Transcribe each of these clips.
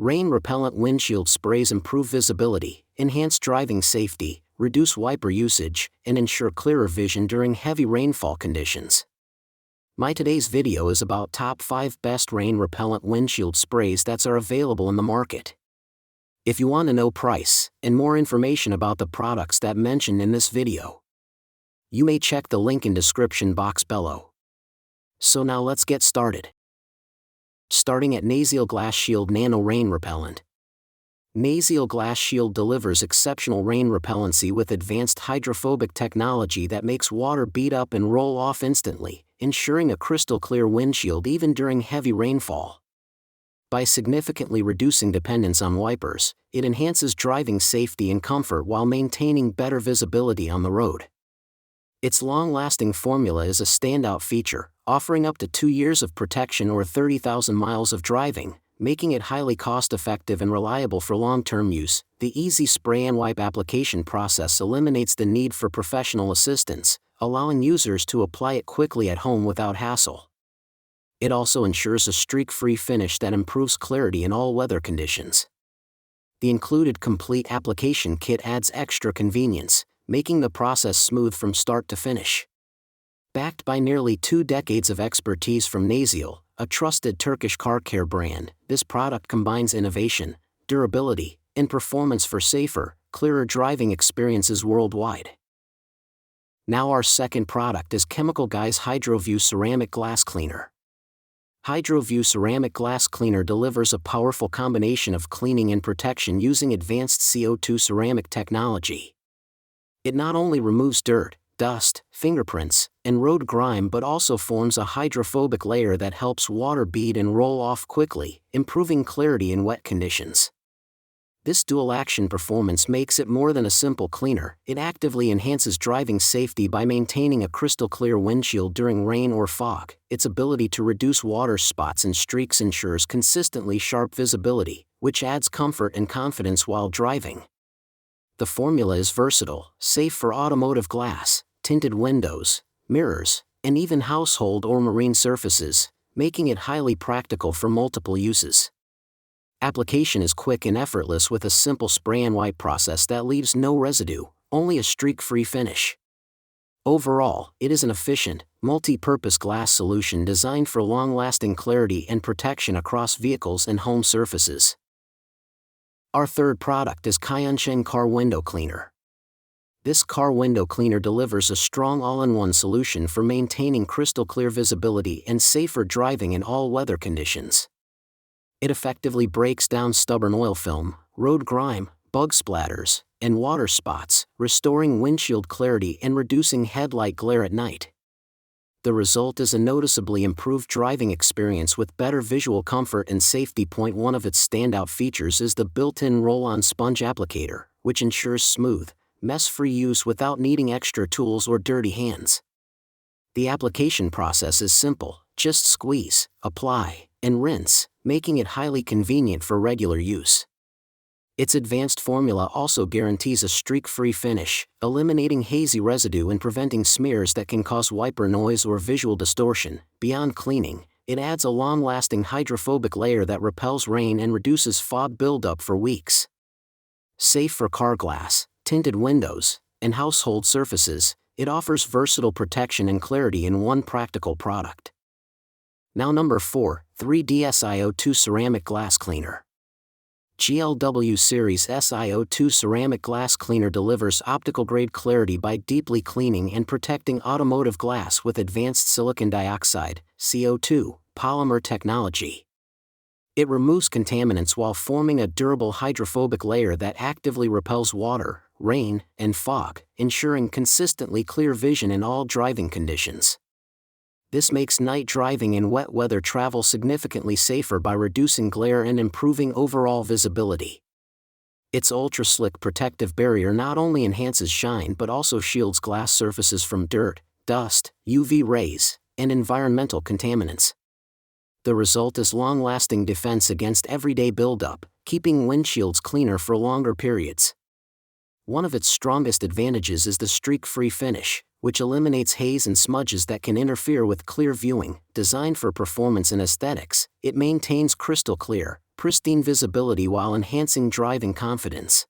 Rain Repellent Windshield Sprays improve visibility, enhance driving safety, reduce wiper usage, and ensure clearer vision during heavy rainfall conditions. My today's video is about top 5 best rain repellent windshield sprays that are available in the market. If you want to know price and more information about the products that mentioned in this video, you may check the link in description box below. So now let's get started. Starting at Nasal Glass Shield Nano Rain Repellent. Nasal Glass Shield delivers exceptional rain repellency with advanced hydrophobic technology that makes water bead up and roll off instantly, ensuring a crystal clear windshield even during heavy rainfall. By significantly reducing dependence on wipers, it enhances driving safety and comfort while maintaining better visibility on the road. Its long-lasting formula is a standout feature, offering up to 2 years of protection or 30,000 miles of driving, making it highly cost-effective and reliable for long-term use. The easy spray and wipe application process eliminates the need for professional assistance, allowing users to apply it quickly at home without hassle. It also ensures a streak-free finish that improves clarity in all weather conditions. The included complete application kit adds extra convenience, making the process smooth from start to finish. Backed by nearly 2 decades of expertise from Nasal, a trusted Turkish car care brand, this product combines innovation, durability, and performance for safer, clearer driving experiences worldwide. Now our second product is Chemical Guy's HydroView Ceramic Glass Cleaner. HydroView Ceramic Glass Cleaner delivers a powerful combination of cleaning and protection using advanced CO2 ceramic technology. It not only removes dirt, dust, fingerprints, and road grime but also forms a hydrophobic layer that helps water bead and roll off quickly, improving clarity in wet conditions. This dual-action performance makes it more than a simple cleaner. It actively enhances driving safety by maintaining a crystal-clear windshield during rain or fog. Its ability to reduce water spots and streaks ensures consistently sharp visibility, which adds comfort and confidence while driving. The formula is versatile, safe for automotive glass, tinted windows, mirrors, and even household or marine surfaces, making it highly practical for multiple uses. Application is quick and effortless with a simple spray and wipe process that leaves no residue, only a streak-free finish. Overall, it is an efficient, multi-purpose glass solution designed for long-lasting clarity and protection across vehicles and home surfaces. Our third product is Kyunchen Car Window Cleaner. This car window cleaner delivers a strong all-in-one solution for maintaining crystal-clear visibility and safer driving in all weather conditions. It effectively breaks down stubborn oil film, road grime, bug splatters, and water spots, restoring windshield clarity and reducing headlight glare at night. The result is a noticeably improved driving experience with better visual comfort and safety. One of its standout features is the built-in roll-on sponge applicator, which ensures smooth, mess-free use without needing extra tools or dirty hands. The application process is simple: just squeeze, apply, and rinse, making it highly convenient for regular use. Its advanced formula also guarantees a streak-free finish, eliminating hazy residue and preventing smears that can cause wiper noise or visual distortion. Beyond cleaning, it adds a long-lasting hydrophobic layer that repels rain and reduces fog buildup for weeks. Safe for car glass, tinted windows, and household surfaces, it offers versatile protection and clarity in one practical product. Now number 4, 3D SiO2 Ceramic Glass Cleaner. GLW Series SiO2 Ceramic Glass Cleaner delivers optical-grade clarity by deeply cleaning and protecting automotive glass with advanced silicon dioxide, CO2, polymer technology. It removes contaminants while forming a durable hydrophobic layer that actively repels water, rain, and fog, ensuring consistently clear vision in all driving conditions. This makes night driving and wet weather travel significantly safer by reducing glare and improving overall visibility. Its ultra-slick protective barrier not only enhances shine but also shields glass surfaces from dirt, dust, UV rays, and environmental contaminants. The result is long-lasting defense against everyday buildup, keeping windshields cleaner for longer periods. One of its strongest advantages is the streak-free finish, which eliminates haze and smudges that can interfere with clear viewing. Designed for performance and aesthetics, it maintains crystal clear, pristine visibility while enhancing driving confidence.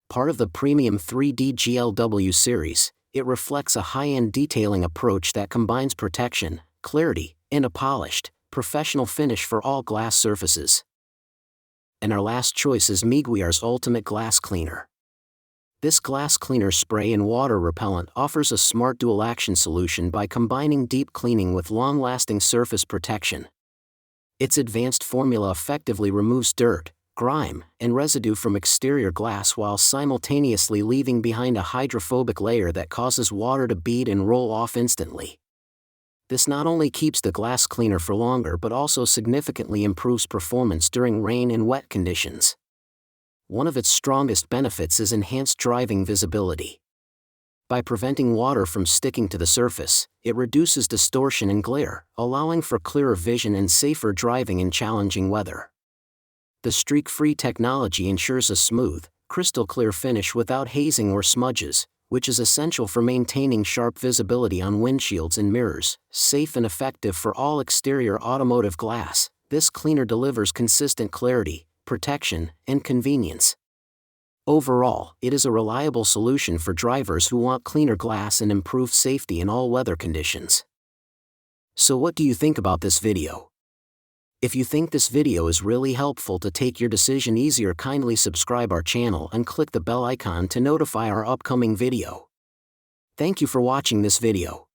Part of the premium 3D GLW series, it reflects a high-end detailing approach that combines protection, clarity, and a polished, professional finish for all glass surfaces. And our last choice is Meguiar's Ultimate Glass Cleaner. This glass cleaner spray and water repellent offers a smart dual-action solution by combining deep cleaning with long-lasting surface protection. Its advanced formula effectively removes dirt, grime, and residue from exterior glass while simultaneously leaving behind a hydrophobic layer that causes water to bead and roll off instantly. This not only keeps the glass cleaner for longer but also significantly improves performance during rain and wet conditions. One of its strongest benefits is enhanced driving visibility. By preventing water from sticking to the surface, it reduces distortion and glare, allowing for clearer vision and safer driving in challenging weather. The streak-free technology ensures a smooth, crystal-clear finish without hazing or smudges, which is essential for maintaining sharp visibility on windshields and mirrors. Safe and effective for all exterior automotive glass, this cleaner delivers consistent clarity, protection, and convenience. Overall, it is a reliable solution for drivers who want cleaner glass and improved safety in all weather conditions. So what do you think about this video? If you think this video is really helpful to take your decision easier, kindly subscribe our channel and click the bell icon to notify our upcoming video. Thank you for watching this video.